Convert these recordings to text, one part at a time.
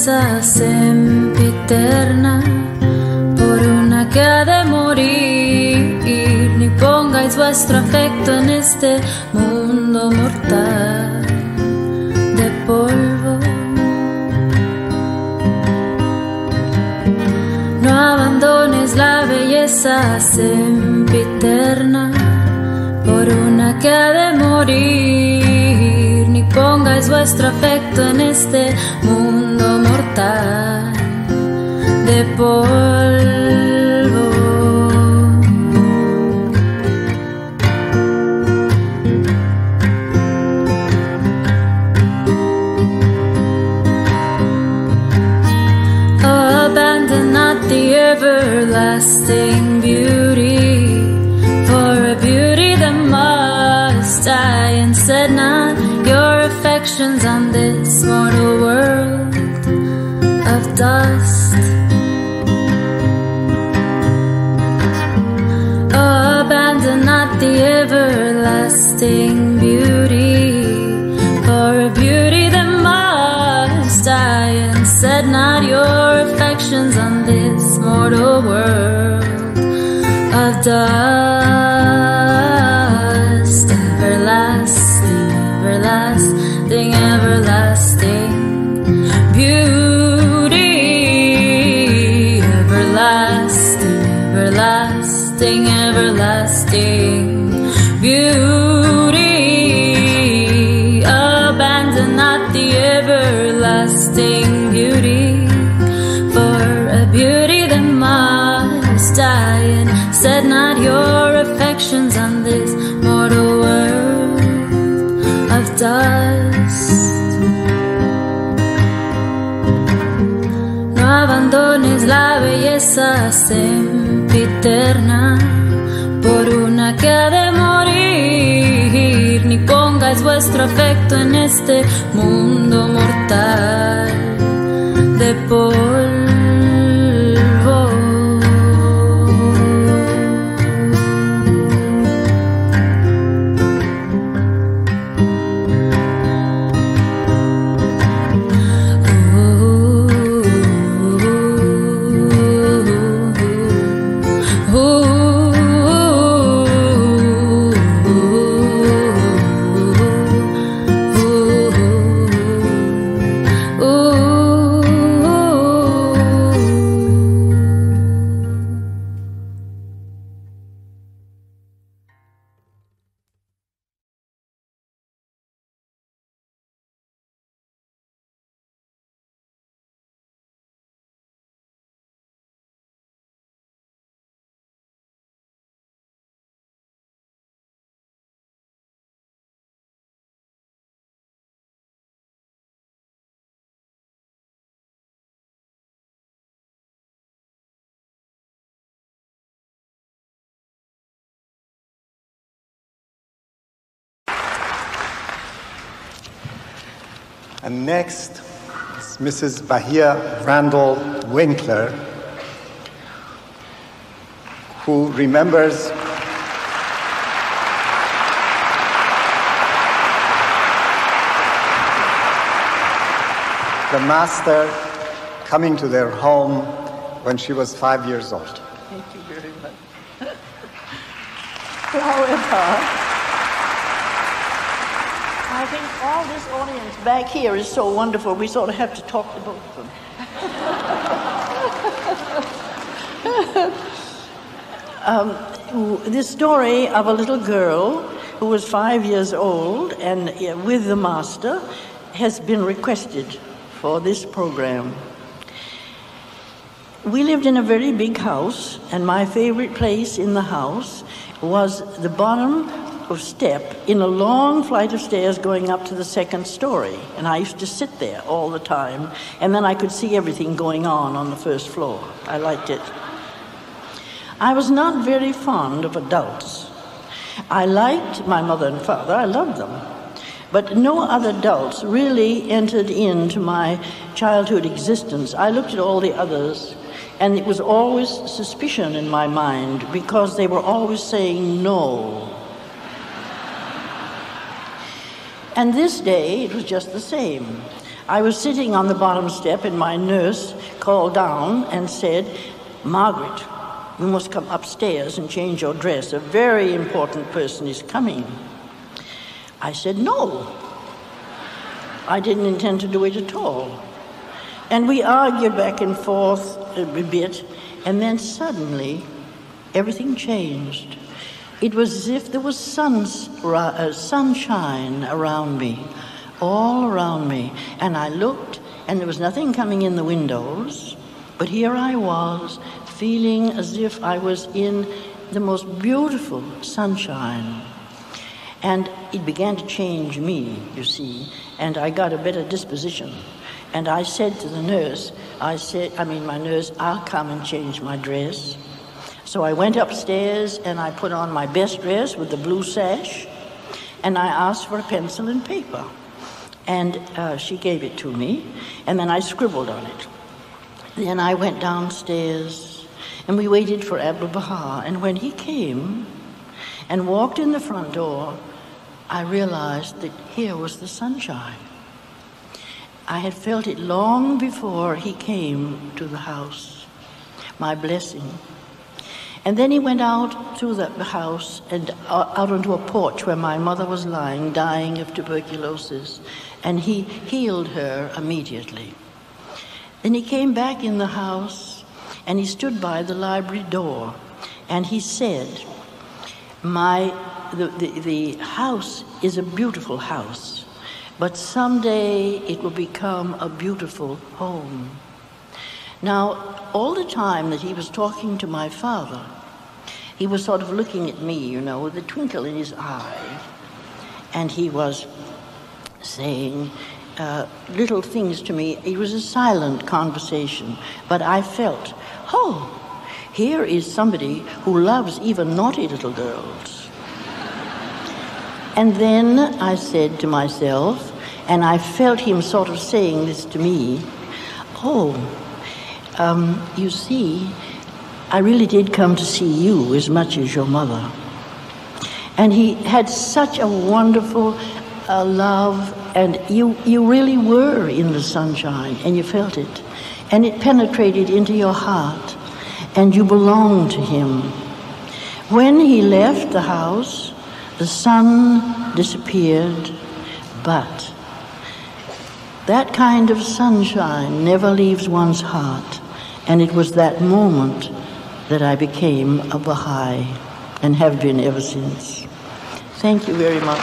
belleza sempiterna, por una que ha de morir. Ni pongáis vuestro afecto en este mundo mortal de polvo. No abandones la belleza sempiterna por una que ha de morir. Ni pongáis vuestro afecto en este mundo mortal de polvo. Oh, abandon not the everlasting beauty for a beauty that must die, and set not your affections on this mortal world of dust. Oh, abandon not the everlasting beauty for a beauty that must die, and set not your affections on this mortal world of dust. Everlasting, everlasting, everlasting beauty. Everlasting, everlasting, everlasting beauty. Abandon not the everlasting beauty for a beauty that must die, and set not your affections on this mortal world of dust. No abandones la belleza sempiterna por una que ha de morir. Ni pongáis vuestro afecto en este mundo mortal de polvo. And next is Mrs. Bahia Randall Winkler, who remembers the master coming to their home when she was 5 years old. Thank you very much. However, I think all this audience back here is so wonderful, we sort of have to talk to both of them. This story of a little girl who was 5 years old and with the master has been requested for this program. We lived in a very big house, and my favorite place in the house was the bottom of step in a long flight of stairs going up to the second story. And I used to sit there all the time, and then I could see everything going on the first floor. I liked it. I was not very fond of adults. I liked my mother and father, I loved them. But no other adults really entered into my childhood existence. I looked at all the others, and it was always suspicion in my mind because they were always saying no. And this day, it was just the same. I was sitting on the bottom step and my nurse called down and said, "Margaret, you must come upstairs and change your dress. A very important person is coming." I said, "No." I didn't intend to do it at all. And we argued back and forth a bit, and then suddenly everything changed. It was as if there was sunshine around me, all around me. And I looked, and there was nothing coming in the windows, but here I was, feeling as if I was in the most beautiful sunshine. And it began to change me, you see, and I got a better disposition. And I said to the nurse, my nurse, "I'll come and change my dress." So I went upstairs and I put on my best dress with the blue sash, and I asked for a pencil and paper. And she gave it to me, and then I scribbled on it. Then I went downstairs, and we waited for Abdul Baha. And when he came and walked in the front door, I realized that here was the sunshine. I had felt it long before he came to the house, my blessing. And then he went out to the house and out onto a porch where my mother was lying, dying of tuberculosis, and he healed her immediately. Then he came back in the house, and he stood by the library door, and he said, the house is a beautiful house, but someday it will become a beautiful home. Now, all the time that he was talking to my father, he was sort of looking at me, with a twinkle in his eye, and he was saying little things to me. It was a silent conversation, but I felt, here is somebody who loves even naughty little girls. And then I said to myself, and I felt him sort of saying this to me, you see, I really did come to see you as much as your mother. And he had such a wonderful love, and you really were in the sunshine, and you felt it. And it penetrated into your heart, and you belonged to him. When he left the house, the sun disappeared, but that kind of sunshine never leaves one's heart. And it was that moment that I became a Baha'i and have been ever since. Thank you very much.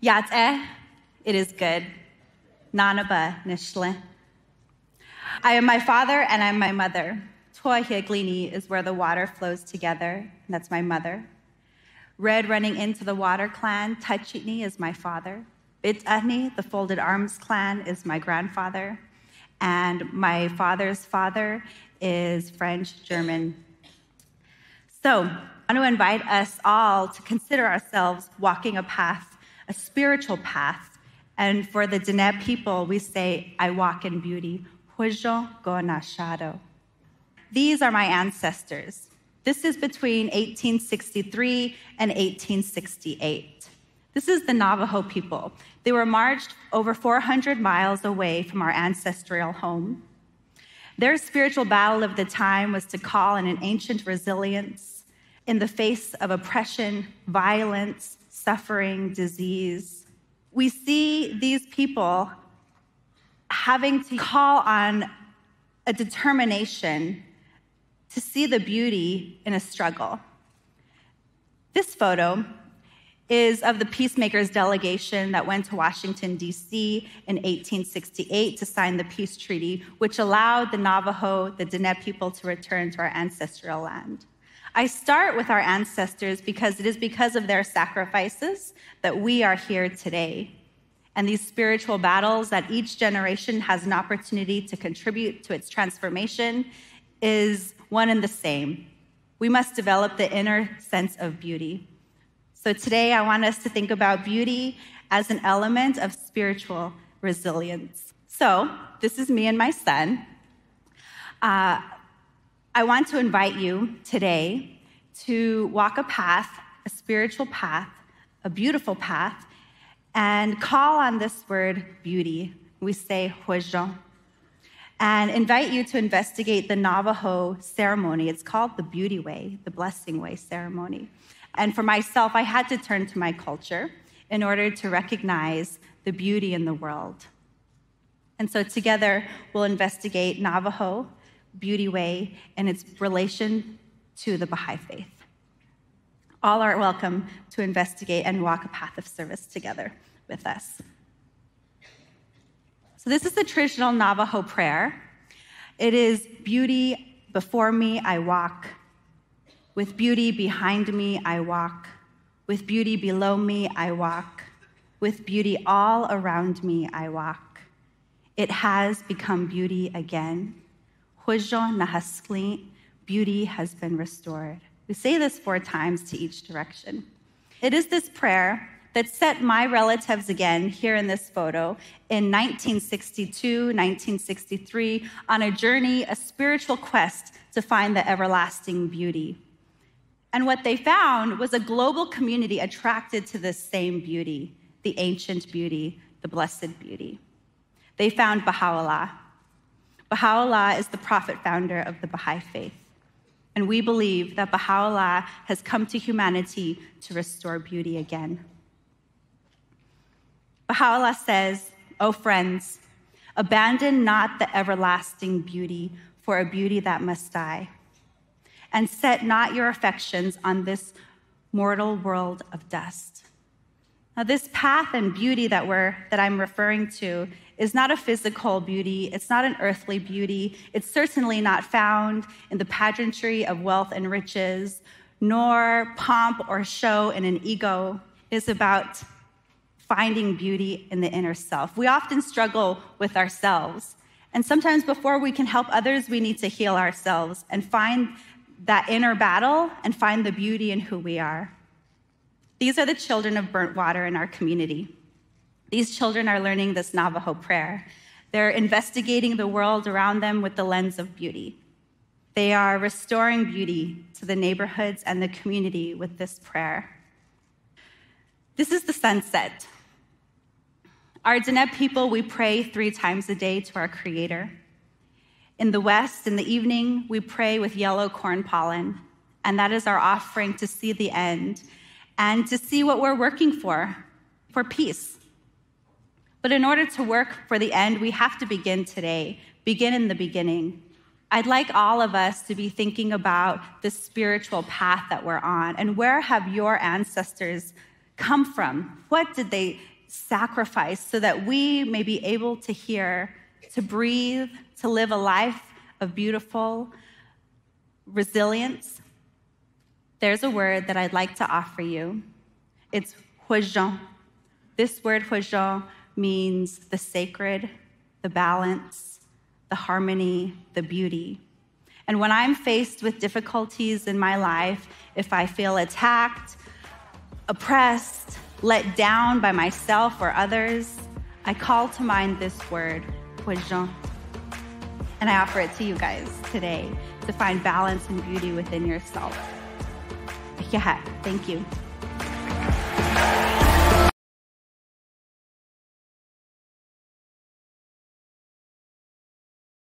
Yat'eh, it is good. Nanaba nishle. I am my father and I am my mother. Tuahiaglini is where the water flows together. That's my mother. Red running into the water clan, Tachitni is my father. Bit'ahni, the folded arms clan, is my grandfather. And my father's father is French, German. So I want to invite us all to consider ourselves walking a path, a spiritual path. And for the Diné people, we say, I walk in beauty. Hujo go na shadow. These are my ancestors. This is between 1863 and 1868. This is the Navajo people. They were marched over 400 miles away from our ancestral home. Their spiritual battle of the time was to call in an ancient resilience in the face of oppression, violence, suffering, disease. We see these people having to call on a determination to see the beauty in a struggle. This photo is of the Peacemakers delegation that went to Washington, D.C. in 1868 to sign the peace treaty, which allowed the Navajo, the Diné people, to return to our ancestral land. I start with our ancestors because it is because of their sacrifices that we are here today. And these spiritual battles that each generation has an opportunity to contribute to its transformation is one and the same. We must develop the inner sense of beauty. So today I want us to think about beauty as an element of spiritual resilience. So this is me and my son. I want to invite you today to walk a path, a spiritual path, a beautiful path, and call on this word beauty. We say huizhong. And invite you to investigate the Navajo ceremony. It's called the Beauty Way, the Blessing Way ceremony. And for myself, I had to turn to my culture in order to recognize the beauty in the world. And so together, we'll investigate Navajo, Beauty Way, and its relation to the Baha'i Faith. All are welcome to investigate and walk a path of service together with us. So this is the traditional Navajo prayer. It is beauty before me I walk. With beauty behind me I walk. With beauty below me I walk. With beauty all around me I walk. It has become beauty again. Huizhong nahaskli, beauty has been restored. We say this 4 times to each direction. It is this prayer that set my relatives again, here in this photo, in 1962, 1963, on a journey, a spiritual quest to find the everlasting beauty. And what they found was a global community attracted to this same beauty, the ancient beauty, the blessed beauty. They found Baha'u'llah. Baha'u'llah is the prophet founder of the Baha'i Faith. And we believe that Baha'u'llah has come to humanity to restore beauty again. Baha'u'llah says, "O friends, abandon not the everlasting beauty for a beauty that must die, and set not your affections on this mortal world of dust." Now, this path and beauty that I'm referring to is not a physical beauty. It's not an earthly beauty. It's certainly not found in the pageantry of wealth and riches, nor pomp or show in an ego. It's about finding beauty in the inner self. We often struggle with ourselves. And sometimes before we can help others, we need to heal ourselves and find that inner battle and find the beauty in who we are. These are the children of burnt water in our community. These children are learning this Navajo prayer. They're investigating the world around them with the lens of beauty. They are restoring beauty to the neighborhoods and the community with this prayer. This is the sunset. Our Diné people, we pray 3 times a day to our Creator. In the West, in the evening, we pray with yellow corn pollen, and that is our offering to see the end and to see what we're working for peace. But in order to work for the end, we have to begin today, begin in the beginning. I'd like all of us to be thinking about the spiritual path that we're on, and where have your ancestors come from? What did they sacrifice so that we may be able to hear, to breathe, to live a life of beautiful resilience? There's a word that I'd like to offer you. It's huizhong. This word huizhong means the sacred, the balance, the harmony, the beauty. And when I'm faced with difficulties in my life, if I feel attacked, oppressed, let down by myself or others, I call to mind this word, huizhong. And I offer it to you guys today to find balance and beauty within yourself. Yeah, thank you.